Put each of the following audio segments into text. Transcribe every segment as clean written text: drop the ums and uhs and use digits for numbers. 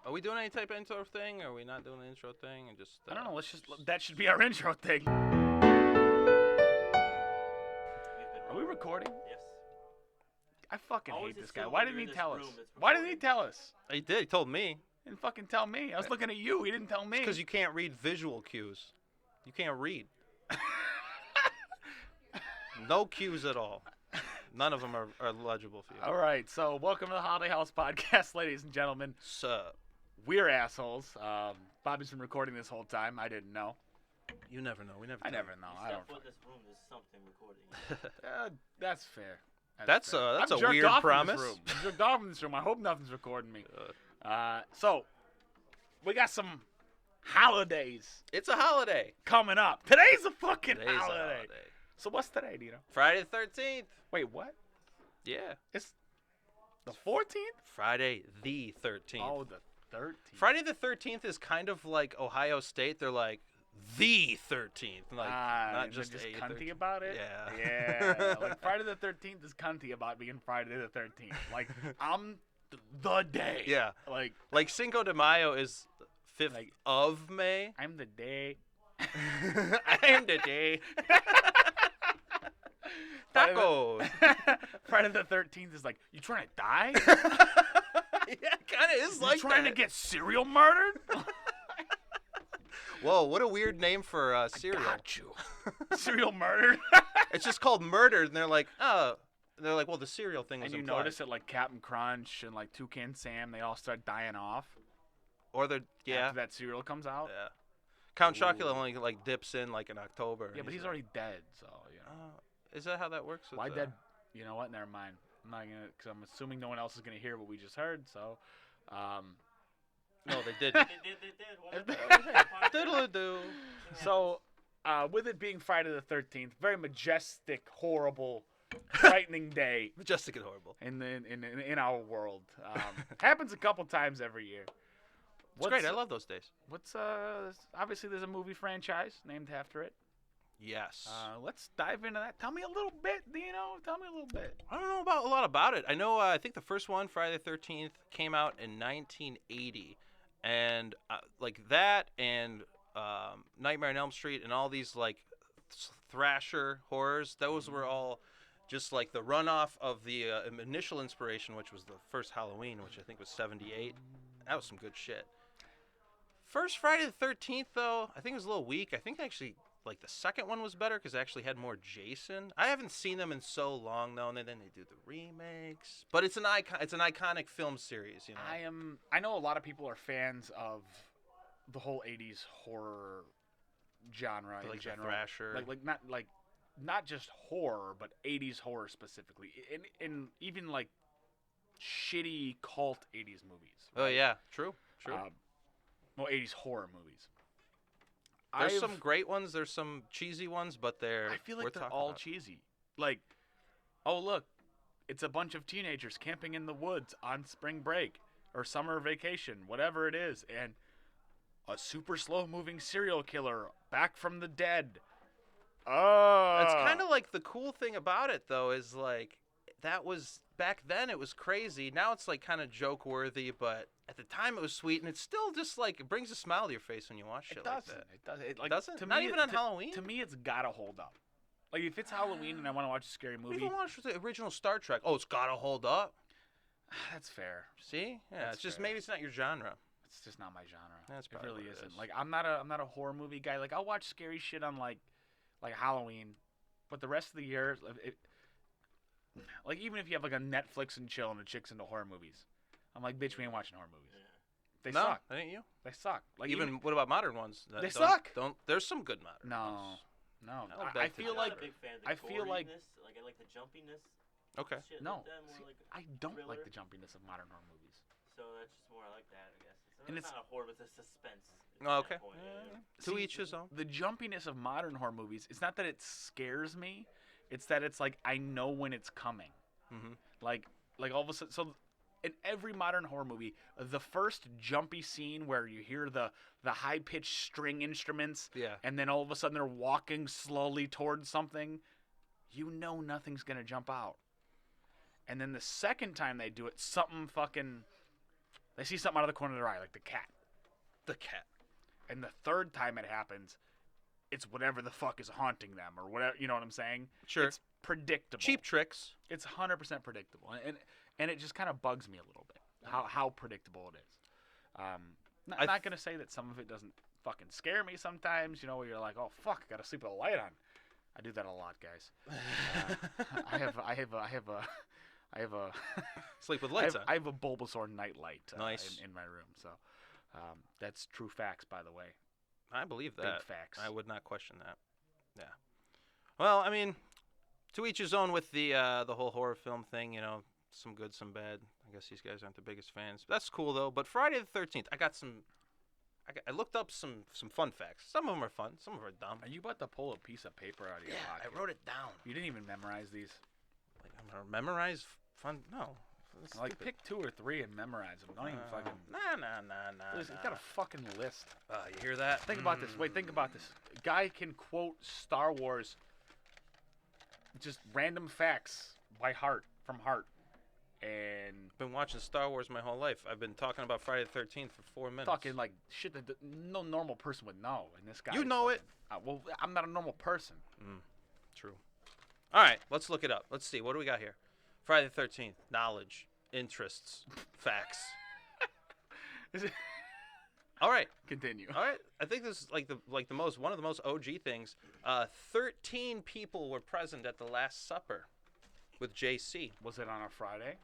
Are we doing any type of intro thing? Or are we not doing an intro thing? And just I don't know. That should be our intro thing. Are we recording? Yes. I fucking Always hate this guy. assume Why when didn't he you're in tell this us? room, it's Why didn't he recording. tell us? He did. He told me. He didn't fucking tell me. I was looking at you. He didn't tell me. Because you can't read visual cues. You can't read. No cues at all. None of them are legible for you. All right. So welcome to the Holiday House Podcast, ladies and gentlemen. Sup? We're assholes. Bobby's been recording this whole time. I didn't know. You never know. We never. I know. never know. I Step don't. foot in this room, there's something recording. That's fair. That's fair. a I'm jerked weird off promise. In this room. I'm jerked off in this room. I hope nothing's recording me. So we got some holidays It's a holiday. coming up. Today's a fucking Today's a holiday. holiday. So what's today, Dino? Friday the 13th. Wait, what? Yeah. It's the 14th? Friday the 13th. Oh, the 13th. Friday the 13th is kind of like Ohio State. They're like the 13th, like not and just they're a cunty 13th. about it. Yeah. Yeah. Like Friday the 13th is cunty about being Friday the 13th. Like I'm the day. Yeah. Like Cinco de Mayo is 5th Like- of May. I'm the day. I am the day. Tacos. Friday the 13th is like, you trying to die? Yeah, kind of is You like trying that. to get serial murdered? Whoa, what a weird name for cereal. Got you. Serial murdered? It's just called Murdered, and they're like, oh. They're like, well, the cereal thing was And you implied. notice that like Captain Crunch and like Toucan Sam, they all start dying off. Or they're, yeah. After that cereal comes out. Yeah. Count Chocula Ooh. only like dips in like in October. Yeah, but he's already dead, so you know. Is that how that works? with, Why dead? You know what? Never mind. I'm not gonna, because I'm assuming no one else is gonna hear what we just heard. So, No, they did. They did. Diddle-a-doo. so with it being Friday the 13th, very majestic, horrible, frightening day Majestic and horrible. in our world. Happens a couple times every year. It's great. I love those days. What's obviously there's a movie franchise named after it. Yes. Let's dive into that. Tell me a little bit, Dino. Tell me a little bit. I don't know about a lot about it. I know. I think the first one, Friday the 13th, came out in 1980, and like that, and Nightmare on Elm Street, and all these like thrasher horrors. Those were all just like the runoff of the initial inspiration, which was the first Halloween, which I think was '78. That was some good shit. First Friday the 13th, though, I think it was a little weak. I think actually, like, the second one was better because it actually had more Jason. I haven't seen them in so long, though, and then they do the remakes. But it's an iconic film series, you know. I know a lot of people are fans of the whole '80s horror genre in Like the general. thrasher. Not just horror, but '80s horror specifically, in even like shitty cult '80s movies. Oh, yeah. True. Well, '80s horror movies. There's some great ones. There's some cheesy ones, but I feel like they're all cheesy. Like, oh look, it's a bunch of teenagers camping in the woods on spring break or summer vacation, whatever it is, and a super slow-moving serial killer back from the dead. Oh, It's kind of like the cool thing about it, though, is like that was back then. It was crazy. Now it's like kind of joke worthy, but at the time it was sweet, and it's still just like it brings a smile to your face when you watch shit like that. It doesn't. It, like, Doesn't? To Not me, even on Halloween? To me, it's gotta hold up. Like if it's Halloween and I want to watch a scary We movie, even watched the original Star Trek. Oh, it's gotta hold up. that's fair. See? Yeah, That's it's just fair. maybe it's not your genre. It's just not my genre. That's it probably really what it isn't. is. Like I'm not a horror movie guy. Like I'll watch scary shit on like Halloween, but the rest of the year, like even if you have like a Netflix and chill and the chick's into horror movies, I'm like, bitch, we ain't watching horror movies. They No, suck. that ain't you. They suck. Like Even what about modern ones? They suck. Don't. There's some good modern ones. No. I'll I beg to feel differ. like I'm a big fan of the I feel like- goriness, like I like the jumpiness. Okay. Shit no. like that, more See, like I don't like thriller. the jumpiness of modern horror movies. So that's just more I like that, I guess. And It's it's- not a horror, it's a suspense. Oh, okay. Point, To See, each his own. The jumpiness of modern horror movies, it's not that it scares me, it's that it's like I know when it's coming. Mm-hmm. Like all of a sudden, so in every modern horror movie, the first jumpy scene where you hear the high pitched string instruments, Yeah. and then all of a sudden they're walking slowly towards something, you know nothing's gonna jump out. And then the second time they do it, something fucking They see something out of the corner of their eye, like the cat. The cat. And the third time it happens, it's whatever the fuck is haunting them or whatever. You know what I'm saying? Sure. It's predictable. Cheap tricks. It's 100% predictable, and it just kind of bugs me a little bit how predictable it is. I'm not gonna say that some of it doesn't fucking scare me sometimes. You know, where you're like, oh fuck, I gotta sleep with a light on. I do that a lot, guys. I have a Sleep with lights on. I have a Bulbasaur nightlight Nice. in my room. So that's true facts, by the way. I believe Big that. facts. I would not question that. Yeah. Well, I mean, to each his own with the whole horror film thing. You know, some good, some bad. I guess these guys aren't the biggest fans. That's cool though. But Friday the 13th, I looked up some fun facts. Some of them are fun. Some of them are dumb. Are you about to pull a piece of paper out of your pocket? I wrote it down. You didn't even memorize these. Like I'm gonna memorize fun. No. That's Like stupid. pick 2 or 3 and memorize them. Don't even fucking. Nah. You got a fucking list. You hear that? Think about this. Wait, think about this. A guy can quote Star Wars, just random facts by heart, from heart, and Been watching Star Wars my whole life. I've been talking about Friday the 13th for 4 minutes. talking like shit that no normal person would know. And this guy. You know it. Well, I'm not a normal person. True. All right, let's look it up. Let's see. What do we got here? Friday the 13th. Knowledge, interests, facts. Is it? All right. Continue. All right. I think this is like the most one of the most OG things. 13 people were present at the Last Supper with JC. Was it on a Friday?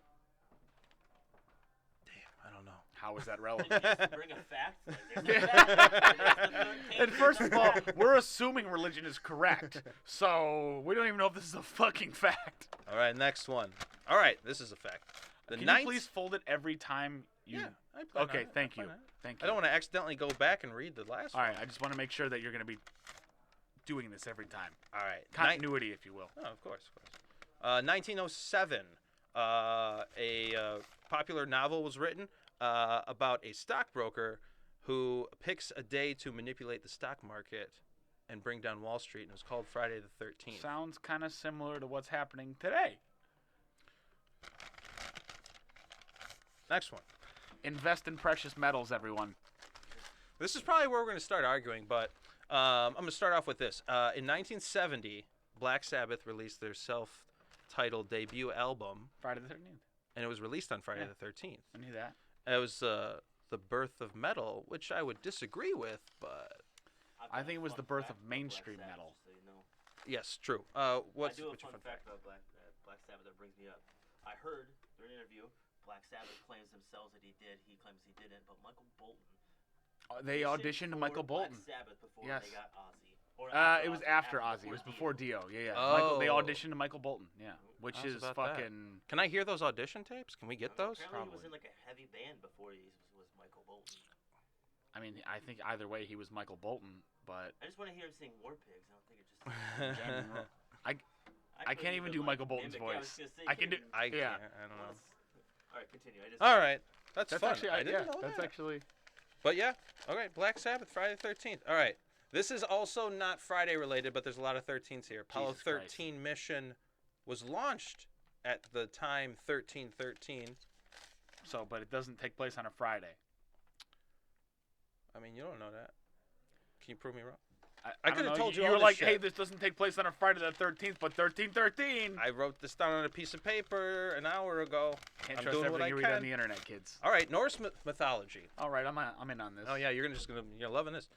Damn, I don't know. How is that Did relevant? you just bring a fact? Like, there's a fact. There's the 13th. And first of all, we're assuming religion is correct, so we don't even know if this is a fucking fact. All right, next one. All right, this is a fact. The Can ninth. you please fold it every time you? Yeah, I plan on Okay, it. I thank plan you. on it. Thank you. I don't want to accidentally go back and read the last All one. right, I just want to make sure that you're going to be doing this every time. All right. Continuity, if you will. Oh, of course. 1907, a popular novel was written about a stockbroker who picks a day to manipulate the stock market and bring down Wall Street, and it was called Friday the 13th. Sounds kind of similar to what's happening today. Next one. Invest in precious metals, everyone. This is probably where we're going to start arguing, but I'm going to start off with this. In 1970, Black Sabbath released their self-titled debut album, Friday the 13th. and it was released on Friday Yeah. the 13th. I knew that. It was the birth of metal, which I would disagree with, but I've I got think a it was fun the birth fact of about Black mainstream Sabbath, metal. just so you know. yes, true. What's I do have a your fun fun fact about Black Sabbath that brings me up. I heard during an interview, Black Sabbath claims themselves that he did. He claims he didn't, but Michael Bolton. They auditioned for Michael Bolton. Black Sabbath before Yes. they got Ozzy. Or It was after Ozzy. It was before Dio. Yeah. They Oh. auditioned Michael Bolton. Yeah, which How's is about that? fucking. Can I hear those audition tapes? Can we get those? Apparently, he Probably. was in like a heavy band before he was Michael Bolton. I mean, I think either way he was Michael Bolton, but I just want to hear him sing War Pigs. I don't think it just. I can't even do Michael Bolton's mimic. Yeah, voice. was gonna say, I can do. I Yeah. can't. I don't know. All right, continue. I just. All right, that's That's fun. actually. I didn't know that's that. actually. But yeah, all right. Black Sabbath, Friday the 13th. All right. This is also not Friday related, but there's a lot of 13s here. Apollo Jesus Christ. 13 mission was launched at the time 1313. So, but it doesn't take place on a Friday. I mean, you don't know that. Can you prove me wrong? I coulda don't know, told you You all were this like, shit. hey, this doesn't take place on a Friday the 13th, but 1313. I wrote this down on a piece of paper an hour ago. Can't I'm trust doing what everything I you read on can. the internet, kids. All right, Norse mythology. All right, I'm in on this. Oh yeah, you're loving this.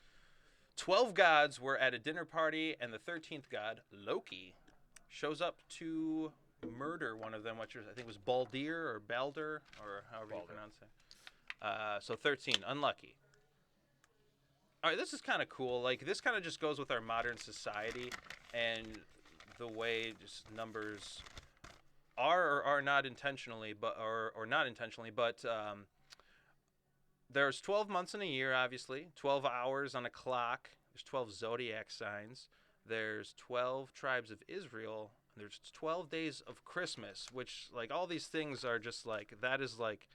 12 gods were at a dinner party, and the 13th god, Loki, shows up to murder one of them, which I think was Baldir or Balder, or however you Balder. pronounce it. So 13, unlucky. All right, this is kind of cool. Like, this kind of just goes with our modern society and the way just numbers are or are not intentionally, but or not intentionally, but there's 12 months in a year, obviously. 12 hours on a clock. There's 12 zodiac signs. There's 12 tribes of Israel. And there's 12 days of Christmas, which, like, all these things are just, like, that is, like,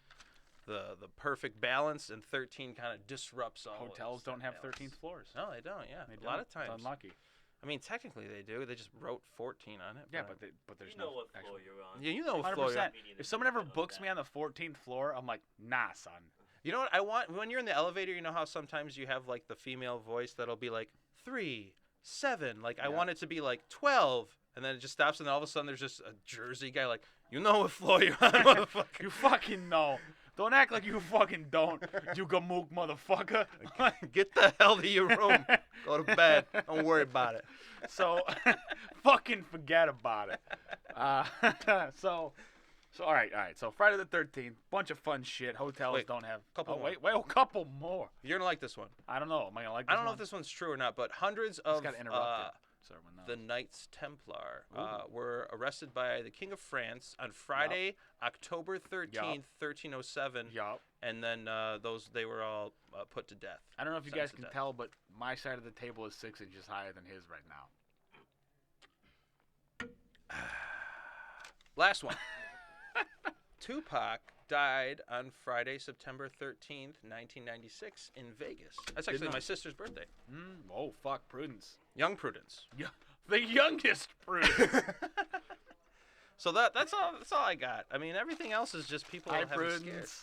the perfect balance, and 13 kind of disrupts all of Hotels that don't have balance. 13th floors. No, they don't, yeah. They A lot don't. of times. It's unlucky. I mean, technically they do. They just wrote 14 on it. Yeah, but there's You know no what actual. floor you're on. Yeah, you know what floor you're 100%. on. If someone ever books me on the 14th floor, I'm like, nah, son. You know what I want? When you're in the elevator, you know how sometimes you have like the female voice that'll be like 3, 7. Like I Yeah. want it to be like 12, and then it just stops, and then all of a sudden there's just a Jersey guy like, you know what floor you're on, motherfucker. You fucking know. Don't act like you fucking don't, you gamook motherfucker. Get the hell to your room. Go to bed. Don't worry about it. So, fucking forget about it. So all right. So Friday the 13th, bunch of fun shit. Hotels Wait, don't have. couple more. Wait, a couple more. You're gonna like this one. I don't know. Am I gonna like this I don't know one? if this one's true or not, but hundreds Just of got interrupted. So everyone knows. the Knights Templar Ooh. were arrested by the King of France on Friday, October 13th, 1307, Yup. and then they were all put to death. I don't know if you Sentenced guys to can death. tell, but my side of the table is 6 inches higher than his right now. Last one. Tupac died on Friday, September 13th, 1996, in Vegas. That's actually know. my sister's birthday. Oh, fuck. Prudence. Young Prudence. Yeah. The youngest Prudence. So that's all I got. I mean, everything else is just people Hi, having scared. Prudence.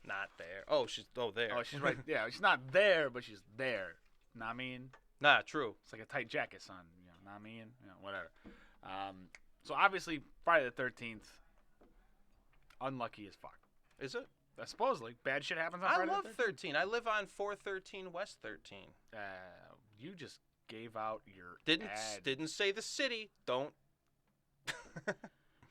Not there. Oh, there. Oh, she's right. Yeah, she's not there, but she's there. Know what I mean? Nah, true. It's like a tight jacket, son. You know what I mean? You know, whatever. So obviously, Friday the 13th, unlucky as fuck. Is it? Supposedly, bad shit happens on I Friday love the 13th. 13. I live on 413 West 13. You just gave out your Didn't ad. didn't say the city. Don't.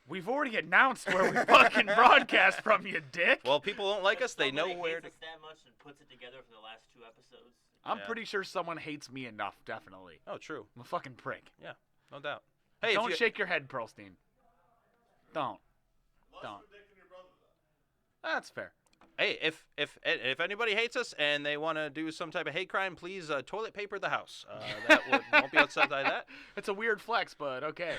We've already announced where we fucking broadcast from, you dick. Well, people don't like us. They know Somebody where hates to. us that much and puts it together for the last 2 episodes. I'm Yeah. pretty sure someone hates me enough, definitely. Oh, true. I'm a fucking prick. No doubt. Hey, if Don't you- shake your head, Pearlstein. Don't. That's fair. Hey, if anybody hates us and they want to do some type of hate crime, please toilet paper the house. Won't be outside that. It's a weird flex, but okay.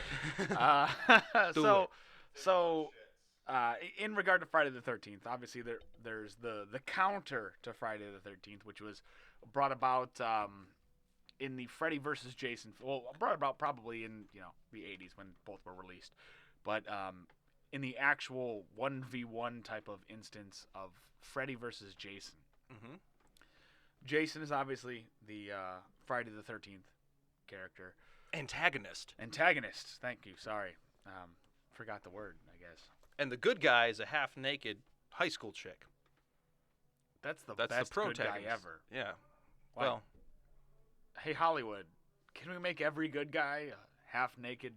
In regard to Friday the 13th, obviously there's the counter to Friday the 13th, which was brought about in the Freddy versus Jason. Well, brought about probably in the 80s when both were released, but in the actual 1v1 type of instance of Freddy versus Jason. Mm-hmm. Jason is obviously the Friday the 13th character. Antagonist. Antagonist. Thank you. Sorry. Forgot the word, I guess. And the good guy is a half-naked high school chick. That's the That's best the good guy protagonist. ever. Yeah. Wow. Well, Hey, Hollywood, can we make every good guy a half-naked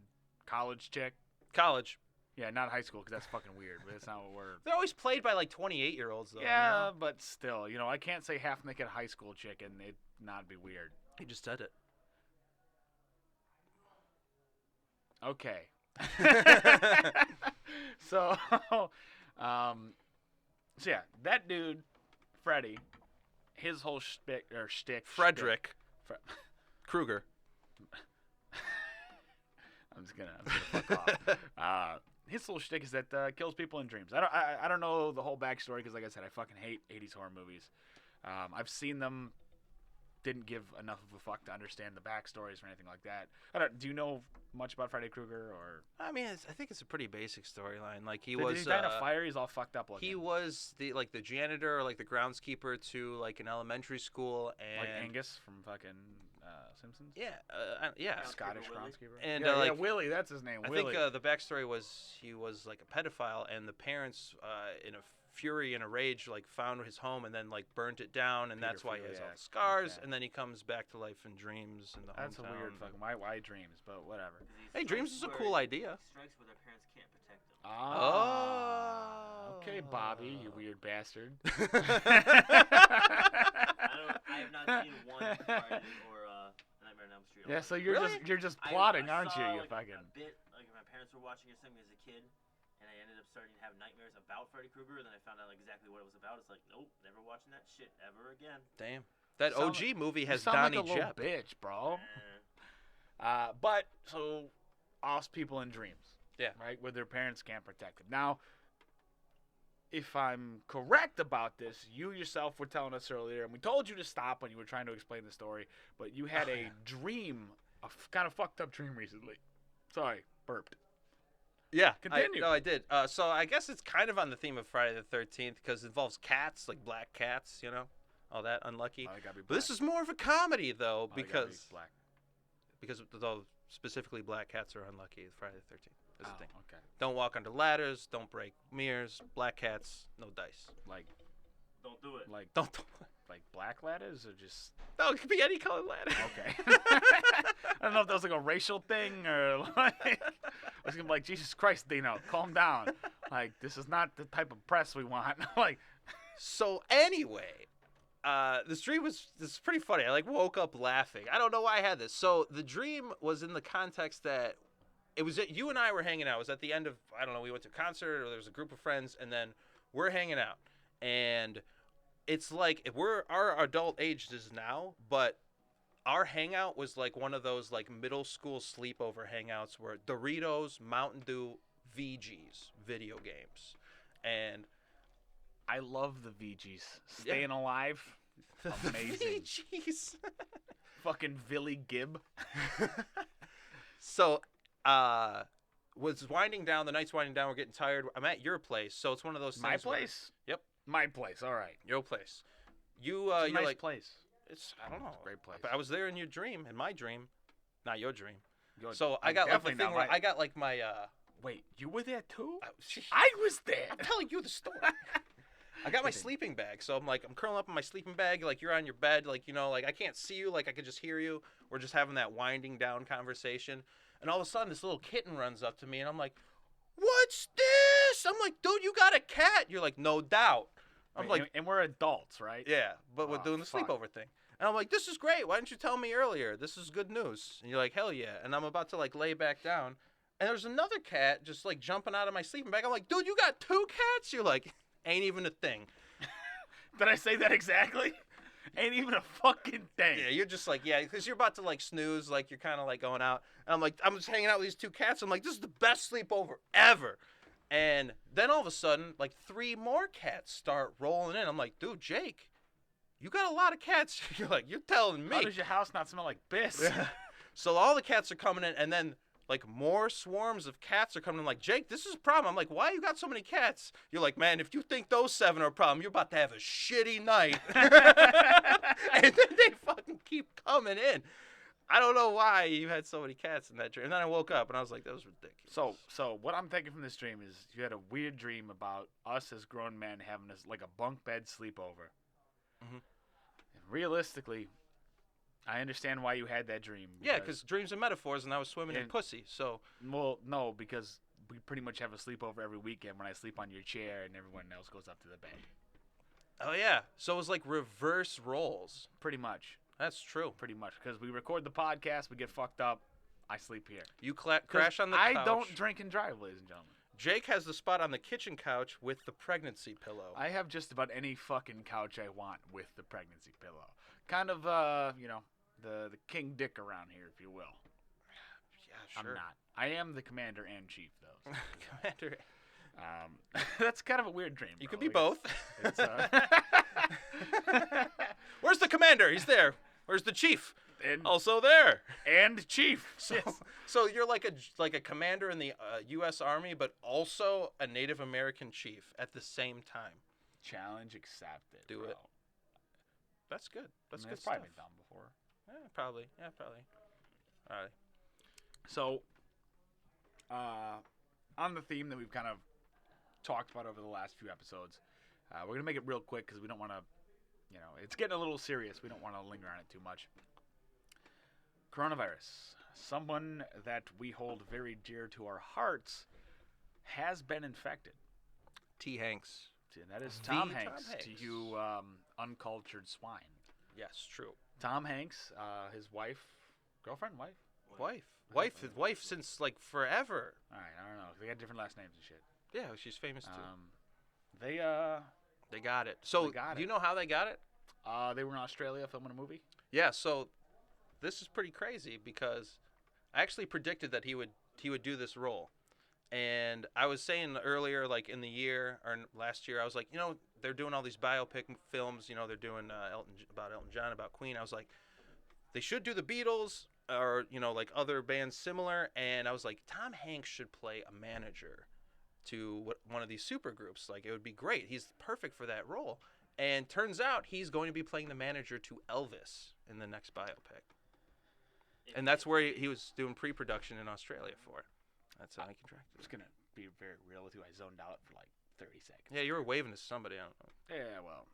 college chick? college. Yeah, not high school, because that's fucking weird. But that's not what we're... They're always played by like 28-year-olds, though. Yeah, but still, I can't say half-naked high school chick and it not be weird. You just said it. Okay. So yeah, that dude, Freddy, his whole shtick. Frederick Fre- Krueger. I'm just gonna fuck off. His little shtick is that kills people in dreams. I don't know the whole backstory because, like I said, I fucking hate 80s horror movies. I've seen them. Didn't give enough of a fuck to understand the backstories or anything like that. Do you know much about Freddy Krueger or? I mean, I think it's a pretty basic storyline. Like Did he die in a fire? He's all fucked up looking. He was the janitor or like the groundskeeper to like an elementary school, and Like Angus from fucking Simpsons. yeah, yeah. Scottish Willie? groundskeeper. And, yeah, like, Willie, that's his name. I Willie. think the backstory was he was like a pedophile, and the parents, in a fury and a rage, like found his home and then like burnt it down, and that's why he has all the scars. Okay. And then he comes back to life in dreams in the That's hometown. a weird fucking why dreams, but whatever. Hey, dreams is a cool idea. Strikes where their parents can't protect them. Oh. Okay, Bobby, you weird bastard. I have not seen one Friday or Nightmare on Elm Street. Yeah, so you're Really? just plotting, I aren't you? saw, You like, fucking. a bit, like my parents were watching or something as a kid, and I ended up starting to have nightmares about Freddy Krueger, and then I found out like exactly what it was about. It's like, nope, never watching that shit ever again. Damn. That Sound OG movie You has sound Donnie like a little Jep. bitch, bro. Eh. But so, us people in dreams. Yeah. Right, where their parents can't protect them. Now, if I'm correct about this, you yourself were telling us earlier, and we told you to stop when you were trying to explain the story, but you had a dream, kind of fucked up dream recently. Sorry, burped. Yeah, Continue. I did. So I guess it's kind of on the theme of Friday the 13th because it involves cats, like black cats, all that unlucky. Oh, they gotta be But this black. is more of a comedy though Oh, they gotta be because black. though specifically black cats are unlucky. Friday the 13th is Oh, the thing. okay. Don't walk under ladders. Don't break mirrors. Black cats, no dice. Like Don't do it. like Don't. like black ladders or just No, it could be any color ladder. okay. I don't know if that was like a racial thing or like I was gonna be like, Jesus Christ, Dino, calm down. Like this is not the type of press we want. Like So anyway, this dream was pretty funny. I woke up laughing. I don't know why I had this. So the dream was in the context that it was you and I were hanging out. It was at the end of I don't know. We went to a concert or there was a group of friends, and then we're hanging out, and it's like we're our adult ages now, but our hangout was like one of those like middle school sleepover hangouts where Doritos, Mountain Dew, VGs, video games, and I love the VGs. Staying alive. Amazing. VGs. Fucking Billy Gibb. So, was winding down. The night's winding down. We're getting tired. I'm at your place, so it's one of those things. My where- place? Yep. My place, alright. Your place. You, It's a you're nice like, place. it's. I don't know. It's a great place. I was there in your dream, in my dream, not your dream. Good. So I I'm got like the definitely thing not where my- I got like my. Wait, you were there too? I- I was there. I'm telling you the story. I got my sleeping bag, so I'm curling up in my sleeping bag, like you're on your bed, like I can't see you, like I could just hear you. We're just having that winding down conversation, and all of a sudden this little kitten runs up to me, and I'm like, "What's this?" I'm like, "Dude, you got a cat?" You're like, "No doubt." I'm Wait, like, and we're adults, right? "Yeah, but we're Oh, doing the fuck. sleepover thing." And I'm like, "This is great. Why didn't you tell me earlier? This is good news." And you're like, "Hell yeah!" And I'm about to like lay back down, and there's another cat just like jumping out of my sleeping bag. I'm like, "Dude, you got two cats?" You're like, "Ain't even a thing." Did I say that exactly? Ain't even a fucking thing. Yeah, you're just like, yeah, because you're about to like snooze, like you're kind of like going out. And I'm like, I'm just hanging out with these two cats. I'm like, this is the best sleepover ever. And then all of a sudden, like 3 more cats start rolling in. I'm like, dude, Jake, you got a lot of cats. You're like, you're telling me. How does your house not smell like piss? So all the cats are coming in, and then like more swarms of cats are coming in. Like, Jake, this is a problem. I'm like, why you got so many cats? You're like, man, if you think those 7 are a problem, you're about to have a shitty night. And then they fucking keep coming in. I don't know why you had so many cats in that dream. And then I woke up and I was like, that was ridiculous. So what I'm taking from this dream is you had a weird dream about us as grown men having this like a bunk bed sleepover. Mhm. And realistically, I understand why you had that dream. Yeah, because dreams are metaphors, and I was swimming in And- pussy. So well, no, because we pretty much have a sleepover every weekend when I sleep on your chair and everyone else goes up to the bed. oh yeah, so it was like reverse roles. Pretty much, That's true. because we record the podcast, we get fucked up, I sleep here. You crash 'Cause on the I couch. don't drink and drive, ladies and gentlemen. Jake has the spot on the kitchen couch with the pregnancy pillow. I have just about any fucking couch I want with the pregnancy pillow. Kind of, the king dick around here, if you will. Yeah, sure. I'm not. I am the commander and chief, though. Commander, That's kind of a weird dream. you bro. could be Like, both. It's, Where's the commander? He's there. Where's the chief? and, Also there. and chief. So, Yes. so you're like a commander in the U.S. Army, but also a Native American chief at the same time. Challenge accepted. Do bro. it. That's good. That's good That's stuff. probably been done before. Yeah, probably. Yeah, probably. All right. So, on the theme that we've kind of talked about over the last few episodes, we're gonna make it real quick because we don't want to, it's getting a little serious. We don't want to linger on it too much. Coronavirus, someone that we hold very dear to our hearts, has been infected. T. Hanks. And that is The Tom Tom Hanks, to Hanks. you uncultured swine. Yes, true. Tom Hanks, his wife, girlfriend, Wife since like forever. All right, I don't know. They got different last names and shit. Yeah, she's famous too. They They got it. So, They got do you it. know how they got it? they were in Australia filming a movie. Yeah, so this is pretty crazy because I actually predicted that he would do this role. And I was saying earlier, like in the year or last year, I was like, they're doing all these biopic films. They're doing about Elton John, about Queen. I was like, they should do the Beatles or like other bands similar, and I was like, Tom Hanks should play a manager to one of these super groups. Like, it would be great. He's perfect for that role. And turns out he's going to be playing the manager to Elvis in the next biopic. And that's where he was doing pre-production in Australia for. That's how he contracted. It's gonna be very real with you. I zoned out for like 30 seconds. Yeah, you were waving to somebody. I don't know. Yeah, well,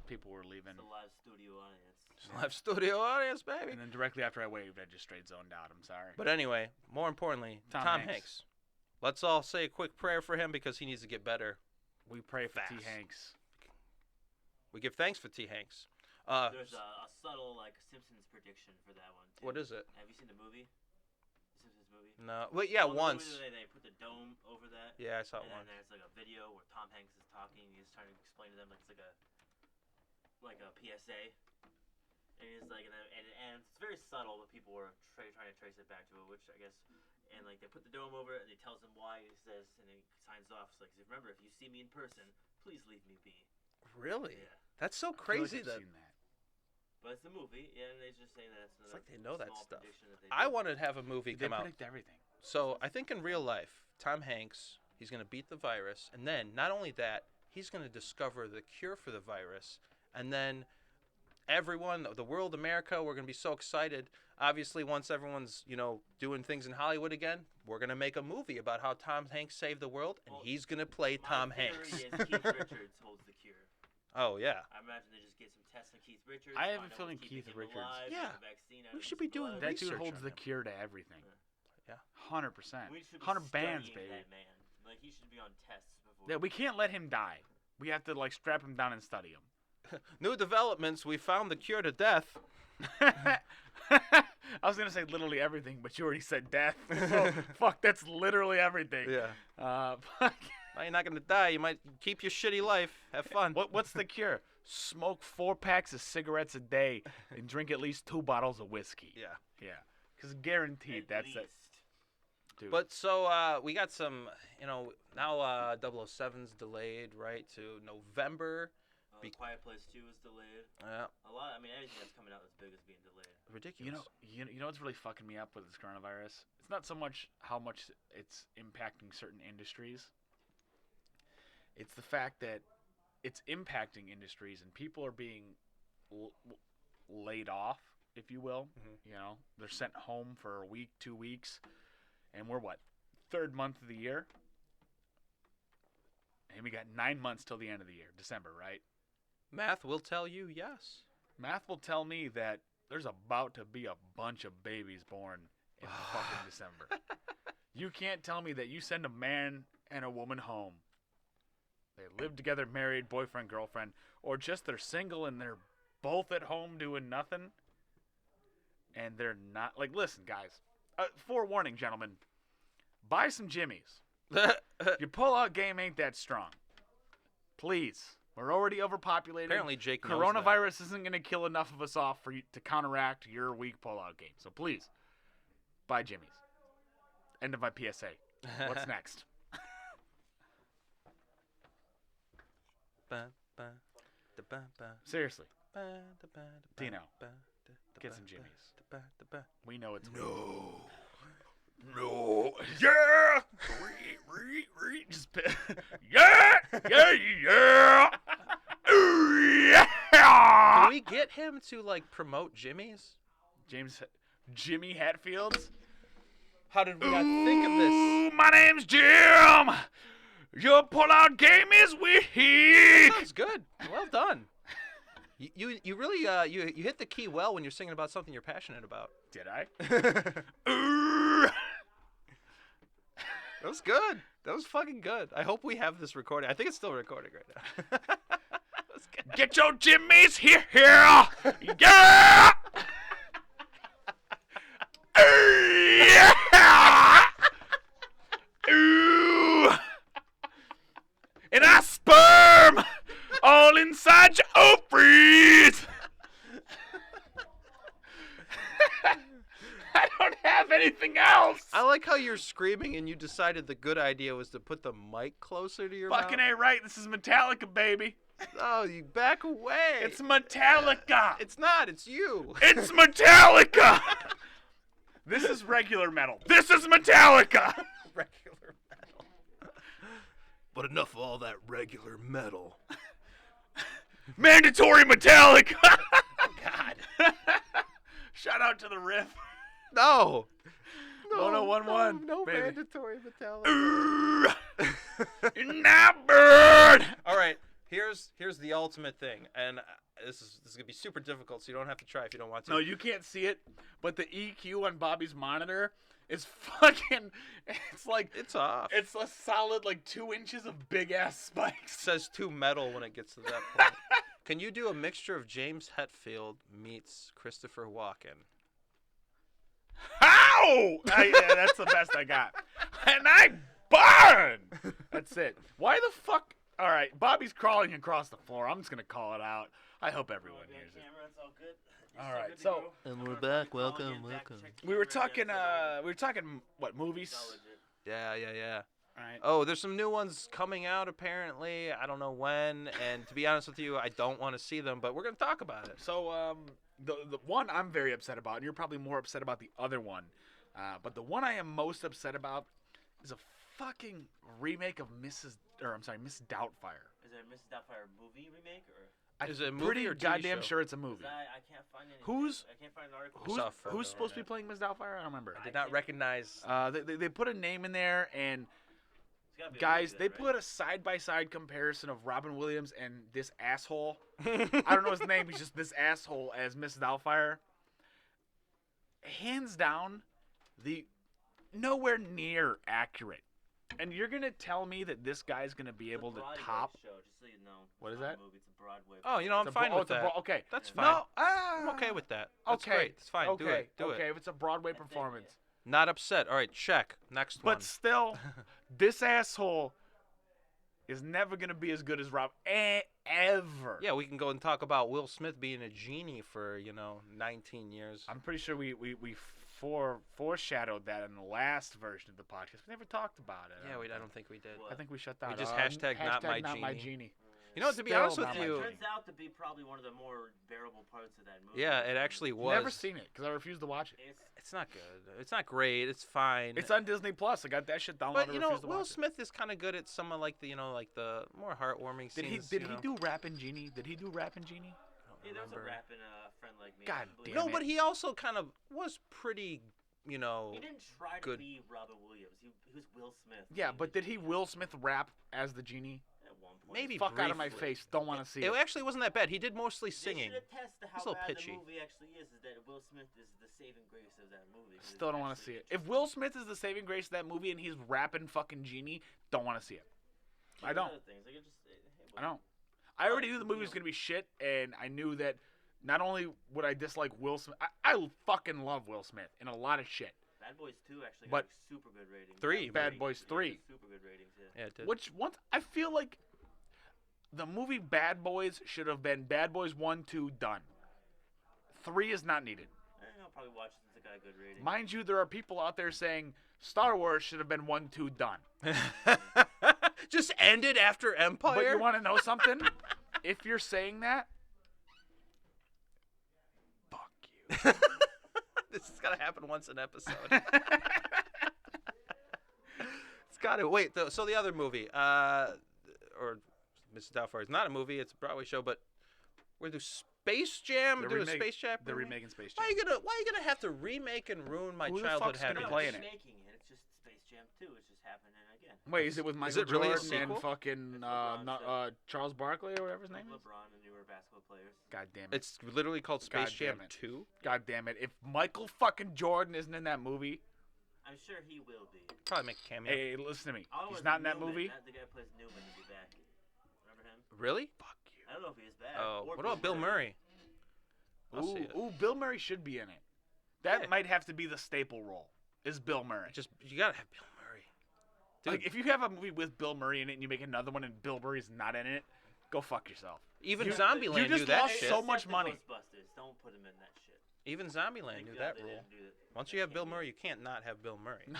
people were leaving. It's a live studio audience. Just live studio audience, baby. And then directly after I waved, I just straight zoned out. I'm sorry. But anyway, more importantly, Tom Hanks. Let's all say a quick prayer for him because he needs to get better. We pray for Fast. T. Hanks. We give thanks for T. Hanks. There's a subtle Simpsons prediction for that one too. What is it? Have you seen the movie? The Simpsons movie? No. Well, yeah, Well, the once. movie they put the dome over that. Yeah, I saw it And once. then there's like a video where Tom Hanks is talking. He's trying to explain to them it's like a PSA. And he's like, and it's very subtle, but people were trying to trace it back to it, which I guess. And like they put the dome over it, and he tells them why. He says, and he signs off. It's like, remember, if you see me in person, please leave me be. Really? Yeah. That's so I feel crazy like I've that. seen that. But it's the movie, yeah, and they just saying that it's It's like they know that small stuff. prediction that they I do. wanted to have a movie They come out. predict everything. So I think in real life, Tom Hanks, he's going to beat the virus, and then not only that, he's going to discover the cure for the virus, and then everyone, the world, America, we're going to be so excited. Obviously, once everyone's doing things in Hollywood again, we're going to make a movie about how Tom Hanks saved the world, and Well, he's going to play My Tom theory Hanks. is Keith Richards holds the cure. Oh yeah, I imagine they just get some tests on Keith Richards. I have a find out feeling what's keeping Keith him Richards- alive, Yeah. get a vaccine out We of should his be doing blood. That dude research holds on the him. cure to everything. Yeah. 100%. We should be 100 bands, studying baby. that man. Like he should be on tests before. Yeah, we can't let him die. We have to strap him down and study him. New developments. We found the cure to death. I was gonna say literally everything, but you already said death. So fuck, that's literally everything. Yeah. Fuck. Now you're not going to die. You might keep your shitty life. Have fun. What's the cure? Smoke 4 packs of cigarettes a day and drink at least 2 bottles of whiskey. Yeah. Yeah. Because guaranteed, At that's it. least. Dude. But so we got some, now 007's delayed, right, to November. The Quiet Place 2 was delayed. Yeah, A lot. I mean, anything that's coming out that's big is being delayed. ridiculous. you know what's really fucking me up with this coronavirus? It's not so much how much it's impacting certain industries. It's the fact that it's impacting industries and people are being laid off, if you will. Mhm. They're sent home for a week, 2 weeks, and we're what, 3rd month of the year? And we got 9 months till the end of the year, December, right? Math will tell you yes. Math will tell me that there's about to be a bunch of babies born in fucking December. You can't tell me that you send a man and a woman home. They live together, married, boyfriend, girlfriend, or just they're single and they're both at home doing nothing. And they're not, listen, guys, forewarning, gentlemen, buy some Jimmies. Your pull-out game ain't that strong. Please. We're already overpopulated. Apparently Jake knows Coronavirus isn't going to kill enough of us off for you to counteract your weak pull-out game. So please, buy Jimmy's. End of my PSA. that. What's next? Seriously, Dino, get some Jimmy's. We know it's No. Yeah! Just yeah! Yeah! Yeah! Can we get him to promote Jimmy's? Jimmy Hatfields? How did we not think of this? Ooh, my name's Jim! Your pull-out game is weak! Sounds good. Well done. You really you hit the key well when you're singing about something you're passionate about. Did I? That was good. That was fucking good. I hope we have this recording. I think it's still recording right now. That was good. Get your Jimmys here! Yeah! Yeah! Ooh! And I sperm all inside your ovaries! I don't have anything else! I like how you're screaming and you decided the good idea was to put the mic closer to your Fucking mouth. A right, this is Metallica, baby. Oh, you back away. It's Metallica. It's not. It's you. It's Metallica. This is regular metal. This is Metallica. Regular metal. But enough of all that regular metal. Mandatory Metallica. God. Shout out to the riff. No. 1011. No baby. mandatory Metallica. Not bird. All right. Here's the ultimate thing, and this is gonna be super difficult, so you don't have to try if you don't want to. No, you can't see it, but the EQ on Bobby's monitor is fucking. It's off. It's a solid 2 inches of big ass It spikes. says too metal when it gets to that point. Can you do a mixture of James Hetfield meets Christopher Walken? How? Yeah, that's the best I got. And I burn. That's it. Why the fuck? All right, Bobby's crawling across the floor. I'm just gonna call it out. I hope everyone hears it. Camera, it's all good. All right, so And we're back. Welcome. we were talking. What movies? Yeah. All right. Oh, there's some new ones coming out apparently. I don't know when, and to be honest with you, I don't want to see them, but we're gonna talk about it. So the one I'm very upset about, and you're probably more upset about the other one, but the one I am most upset about is a fucking remake of Miss Doubtfire. Is it a Mrs. Doubtfire movie remake or? Is it a movie pretty or TV goddamn show? sure it's a movie. I can't find anything. Who's- I can't find an article. Who's saw a photo who's on supposed to be it. playing Miss Doubtfire? I don't remember. I did not recognize. They put a name in there, and It's gotta be a guys, movie they then, put a side-by-side comparison of Robin Williams and this asshole. I don't know his name. He's just this asshole as Miss Doubtfire. Hands down, the nowhere near accurate. And you're gonna tell me that this guy's gonna be It's a able to Broadway top? Show, just so you know. What It's is not that? A movie. It's a Broadway. Oh, you know, I'm It's a fine bro- with it's a that. okay. That's fine. No, I'm okay with that. That's okay. great. It's fine. Okay. Do it. Do okay. it. If it's a Broadway That's it, performance, Not upset. All right, check. Next one. but still, this asshole is never gonna be as good as Rob ever. Yeah, we can go and talk about Will Smith being a genie for 19 years. I'm pretty sure we foreshadowed that in the last version of the podcast. We never talked about it. Yeah, I don't think we did. I think we shut that. We just hashtag not my genie. genie. You know, to be Still honest with not my you, genie. Turns out to be probably one of the more bearable parts of that movie. yeah, it actually was. Never seen it because I refuse to watch it. It's not good. It's not great. It's fine. It's on Disney Plus. I got that shit downloaded. But refuse to Will watch it. Smith is kind of good at some of like the the more heartwarming Did he scenes. did he do Rappin' Genie? Did he do Rappin' Genie? Yeah, there was a remember. rap in Friend Like Me. God I believe. damn No, it. but he also kind of was pretty. He didn't try to good. be Robin Williams. He was Will Smith. Yeah, being but the did he genie Will Smith rap as the genie? At one point. Maybe Fuck out of my briefly. face. Don't want to see It it. actually wasn't that bad. He did mostly They singing. should attest to He's a how little bad pitchy. the movie actually is that Will Smith is the saving grace of that movie. 'cause Still it's don't want to see actually it. If Will Smith is the saving grace of that movie and he's rapping fucking genie, don't want to see it. I There's don't. other things, like, it just, hey, I don't. I already knew the movie was gonna be shit, and I knew that not only would I dislike Will Smith, I fucking love Will Smith in a lot of shit. Bad Boys 2 actually But- got super good ratings. Three. Bad Boys 3. Super good ratings. Yeah. Yeah, it did. Which once I feel like the movie Bad Boys should have been Bad Boys 1, 2, done. 3 is not needed. I'll probably watch it since it got a good rating. Mind you, there are people out there saying Star Wars should have been 1, 2, done. Just ended after Empire. But you want to know something? If you're saying that, fuck you. This has got to happen once an episode. It's got to. Wait, so the other movie, or Mrs. Doubtfire is not a movie, it's a Broadway show, but we're going to do Space Jam? Do a Space Jam? They're remaking Space Why Jam. are you gonna have to remake and ruin my Who the childhood fuck's gonna happiness? play in it? Making it. It's just Space Jam 2. It's just happening again. Wait, is it with Michael it really a Jordan sequel? and fucking It's LeBron show. Charles Barkley or whatever his name is? LeBron and newer basketball players. God damn it. It's literally called Space God Jam damn it. 2. God damn it. If Michael fucking Jordan isn't in that movie, I'm sure he will be. Probably make a cameo. hey, listen to me. Oh, He's it's not in that Newman, movie. The guy who plays Newman will be back. Remember him? Really? Fuck you. I don't know if he is back. Oh, Or what about Bill Murray? I'll see it. Ooh, Bill Murray should be in it. That Yeah. might have to be the staple role. Is Bill Murray? You gotta have Bill Murray. Dude, Like if you have a movie with Bill Murray in it and you make another one and Bill Murray's not in it, go fuck yourself. even you- Zombieland you knew just that lost shit. so much Except the money. Ghostbusters. Don't put him in that shit. Even Zombieland Thank knew God that they rule. didn't do that. Once you have Bill Murray, you can't not have Bill Murray. No,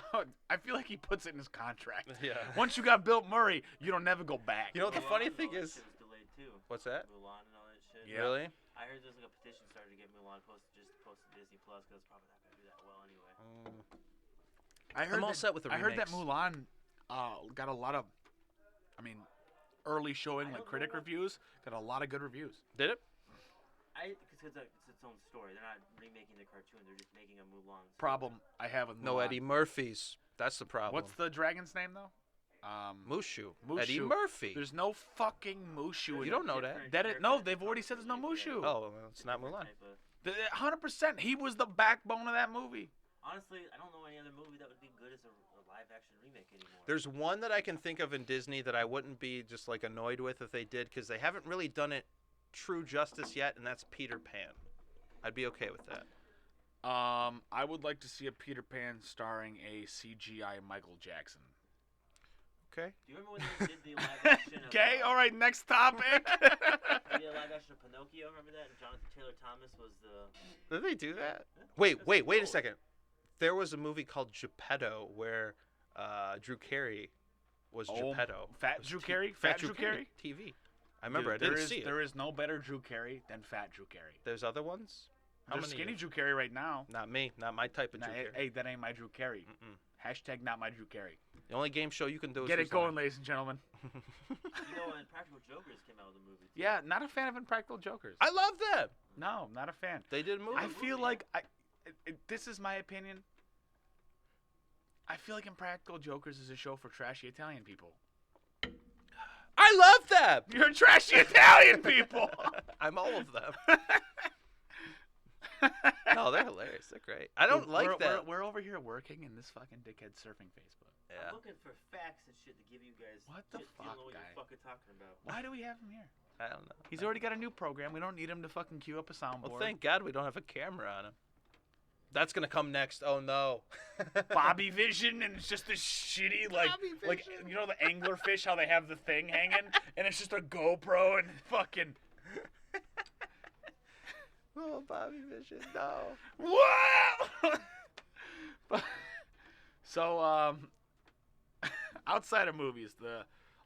I feel like he puts it in his contract. Yeah. Once you got Bill Murray, you don't never go back. You know what the Mulan funny and all thing that is? shit was delayed too. What's that? Mulan and all that shit. Yeah. Really? I I heard there's like a petition started to get Mulan posted to Disney Plus because it's probably not gonna do that well anyway. I'm all set with the I heard that remakes. Mulan got a lot of, early showing I like don't critic know what- reviews. Got a lot of good reviews. Did it? Because it's its own story. They're not remaking the cartoon. They're just making a Mulan. Story. Problem I have with No Mulan. Eddie Murphys. That's the problem. What's the dragon's name though? Mushu? Mushu. Eddie Murphy. There's no fucking Mushu. You in don't it. know that. No, they've already said there's no Mushu. Oh, well, it's not Mulan. 100%. He was the backbone of that movie. Honestly, I don't know any other movie that would be good as a live action remake anymore. There's one that I can think of in Disney that I wouldn't be just like annoyed with if they did, because they haven't really done it true justice yet, and that's Peter Pan. I'd be okay with that. I would like to see a Peter Pan starring a CGI Michael Jackson. Okay. Do you remember when they did the live action of... Okay, all right, next topic. They did a live action of Pinocchio, remember that? And Jonathan Taylor Thomas was the... Did they do that? Yeah, Wait a cool. second. There was a movie called Geppetto where Drew Carey was Geppetto. Fat It was Drew Carey? Fat Drew Carey? TV. I remember. Dude, I didn't see it. There is no better Drew Carey than Fat Drew Carey. There's other ones? How There's many skinny is- Drew Carey right now. Not me. Not my type of Nah, Drew Carey. hey, that ain't my Drew Carey. Mm-mm. Hashtag not my Drew Carey. The only game show you can do is Get it Who's going, Line. ladies and gentlemen. You know, and Practical Jokers came out with a movie. Too. Yeah, not a fan of Impractical Jokers. I love them. No, not a fan. They did a movie. I feel like this is my opinion. I feel like Impractical Jokers is a show for trashy Italian people. I love them. You're trashy Italian people. I'm all of them. No, they're hilarious. They're great. I don't like we're, that. We're over here working, and this fucking dickhead surfing Facebook. Yeah. I'm looking for facts and shit to give you guys. What the shit, fuck, you don't know what guy? you're fucking talking about. Why do we have him here? I don't know. He's already got a new program. We don't need him to fucking queue up a soundboard. Well, thank God we don't have a camera on him. That's gonna come next. Oh no. Bobby Vision, and it's just this shitty like you know the anglerfish, how they have the thing hanging, and it's just a GoPro and fucking. Oh, Bobby Vision, no. Whoa! So, outside of movies, the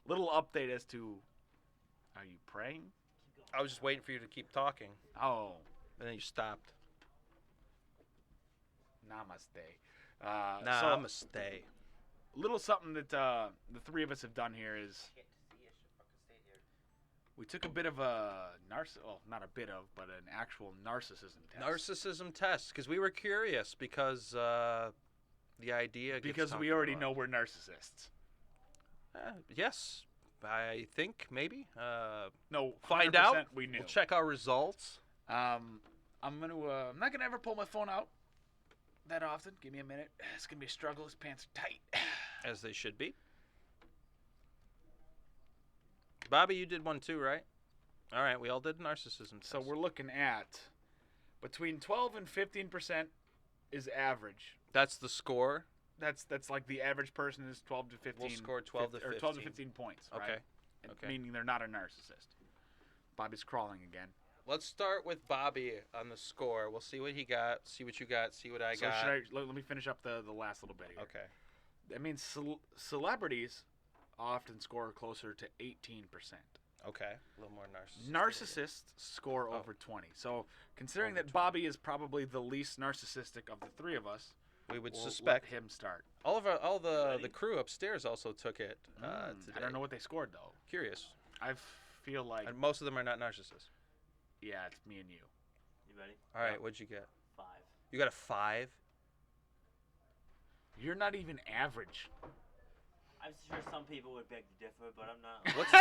little update as to, are you praying? I was just waiting for you to keep talking, Oh, and then you stopped. namaste. Nah, so, I'm a stay. little something that the three of us have done here is Can't see. I should fucking stay here. we took a bit of a well, not a bit of, but an actual narcissism test. Narcissism test, because we were curious, because the idea gets Because we talked already about. know we're narcissists. Yes, I think maybe. No, Find 100% out. We knew. We'll check our results. I'm not gonna ever pull my phone out that often. Give me a minute. It's gonna be a struggle. His pants are tight. As they should be. Bobby, you did one too, right? All right, we all did a narcissism test. So we're looking at between 12 and 15% is average. That's the score. That's like the average person is 12 to 15. We'll score 12 to or 12 to 15. 15 points. Okay. Right? And Okay. Meaning they're not a narcissist. Bobby's crawling again. Let's start with Bobby on the score. We'll see what he got, see what you got, see what I So got. let me finish up the last little bit here. Okay. That means celebrities often score closer to 18%. Okay. A little more narcissistic. Narcissists score Oh. over 20. So considering Over that Bobby is probably the least narcissistic of the three of us, We would we'll suspect. let him start. All the Ready? crew upstairs also took it today. I don't know what they scored though. Curious. I feel like And most of them are not narcissists. yeah, it's me and you. You ready? All right, what'd you get? 5. You got a 5? You're not even average. I'm sure some people would beg to differ, but I'm not. What's the,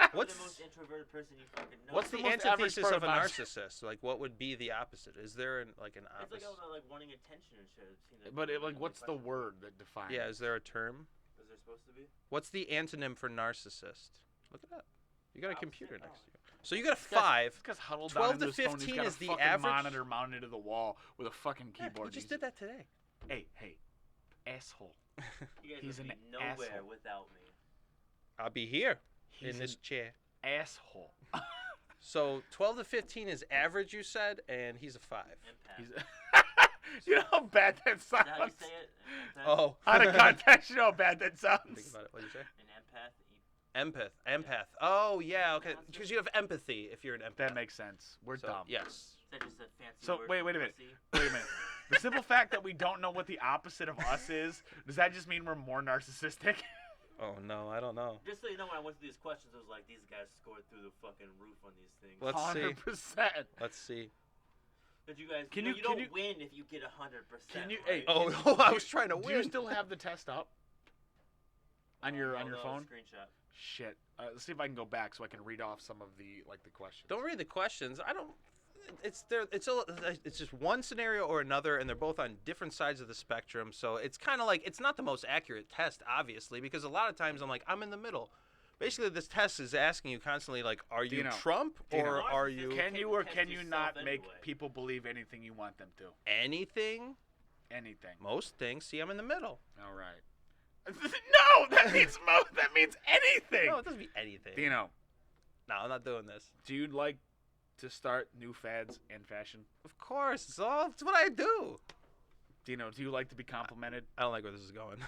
I'm what's the most introverted person you fucking know. what's the most average antithesis part of a of narcissist? Like, what would be the opposite? Is there an It's like opposite? all about like wanting attention and shit. It seems like But people like, really what's the question- word that defines? Yeah, is there a term? Is there supposed to be? What's the antonym for narcissist? Look it up. You got a I'll computer say no. next to you. So you got a This guy's- 5. This guy's huddled 12 down into to his phone. He's 15 got is a the fucking average? monitor mounted to the wall with a fucking Yeah, keyboard. you just did that today. Hey, asshole. You guys He's would an be nowhere asshole. without me. I'll be here He's in this chair. an asshole. So 12 to 15 is average, you said, and he's a 5. Empath. He's you know how bad that Is that how you sounds? say it? Empath? Oh. Out of context, you know how bad that sounds? Think about it. What did you say? An empath. Empath. Oh yeah, okay. Because you have empathy if you're an empath. That makes sense. We're So, dumb. Yes. Is that just a fancy So word wait for a minute. pussy? Wait a minute. The simple fact that we don't know what the opposite of us is, does that just mean we're more narcissistic? Oh no, I don't know. Just so you know, when I went through these questions, it was like these guys scored through the fucking roof on these things. Let's see. 100%. Let's see. But you guys, Can you, you- you can don't you- win if you get 100%. Can you- right? hey, Oh, I was trying to Do win. you still have the test up? On your No, phone? Screenshot. Shit. Let's see if I can go back so I can read off some of the questions. Don't read the questions. I don't. It's there. It's just one scenario or another, and they're both on different sides of the spectrum. So it's kind of like it's not the most accurate test, obviously, because a lot of times I'm in the middle. Basically, this test is asking you constantly, like, are you Dino. Trump Dino. or are you Can you or can you Test not yourself make anyway. people believe anything you want them to? anything? Anything. Most things. See, I'm in the middle. All right. No, that means that means anything. No, it doesn't mean anything. Dino, No, I'm not doing this. do you like to start new fads in fashion? Of course, it's what I do. Dino, do you like to be complimented? I don't like where this is going.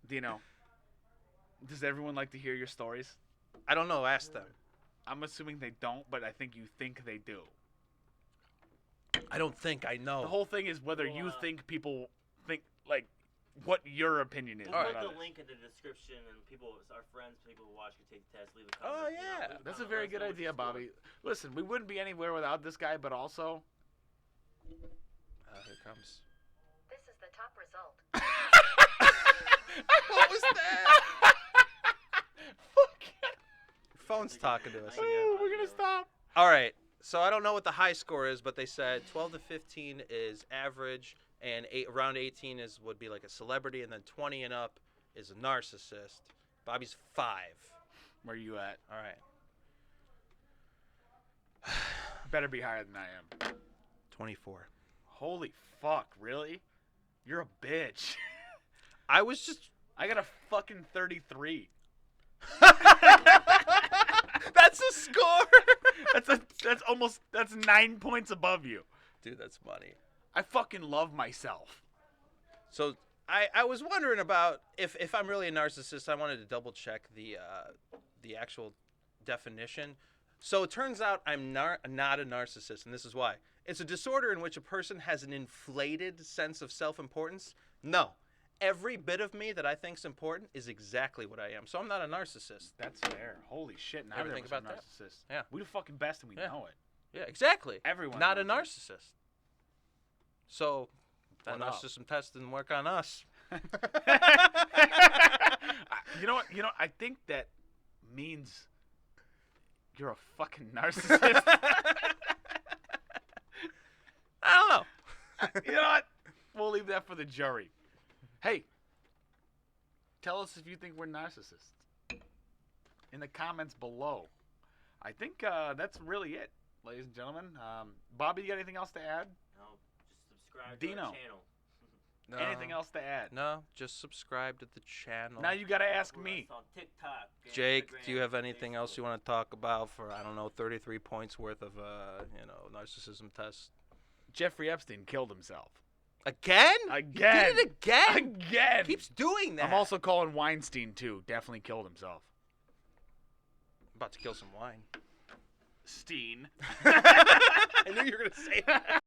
Dino, does everyone like to hear your stories? I don't know. Ask them. I'm assuming they don't, but I think you think they do. I don't think I know. The whole thing is whether you Well, think people think like what your opinion is. We'll All not put right. others. the link in the description, and our friends, people who watch can take the test, leave a Oh, comment. yeah. leave a That's a comment, very let us good know what idea, you scored. Bobby. Listen, we wouldn't be anywhere without this guy, but also Here it comes. This is the top result. What was that? Your phone's talking to us again. Oh, we're gonna stop. All right. So I don't know what the high score is, but they said 12 to 15 is average, and around 18 would be like a celebrity, and then 20 and up is a narcissist. Bobby's 5. Where you at? All right. Better be higher than I am. 24. Holy fuck, really? You're a bitch. I was just. I got a fucking 33. That's a score. That's 9 points above you. Dude, that's money. I fucking love myself. So I was wondering about if I'm really a narcissist. I wanted to double check the actual definition. So it turns out I'm not a narcissist, and this is why. It's a disorder in which a person has an inflated sense of self-importance. No. Every bit of me that I think is important is exactly what I am. So I'm not a narcissist. That's fair. Holy shit, neither Ever of think us are about that? narcissists. Yeah. We the fucking best and we Yeah. know it. Yeah, exactly. Everyone Not a knows narcissist. So that What up? narcissism test didn't work on us. You know what? I think that means you're a fucking narcissist. I don't know. You know what? We'll leave that for the jury. Hey, tell us if you think we're narcissists in the comments below. I think that's really it, ladies and gentlemen. Bobby, you got anything else to add? No, just subscribe to Dino. our channel. No. Anything else to add? No, just subscribe to the channel. Now you got to ask Follow me. us on TikTok, Jake, do you Instagram, have anything else you Facebook. want to talk about for, I don't know, 33 points worth of, narcissism test? Jeffrey Epstein killed himself. Again? Again. He did it again? Again. Keeps doing that. I'm also calling Weinstein too. Definitely killed himself. about to kill some wine. Steen. I knew you were going to say that.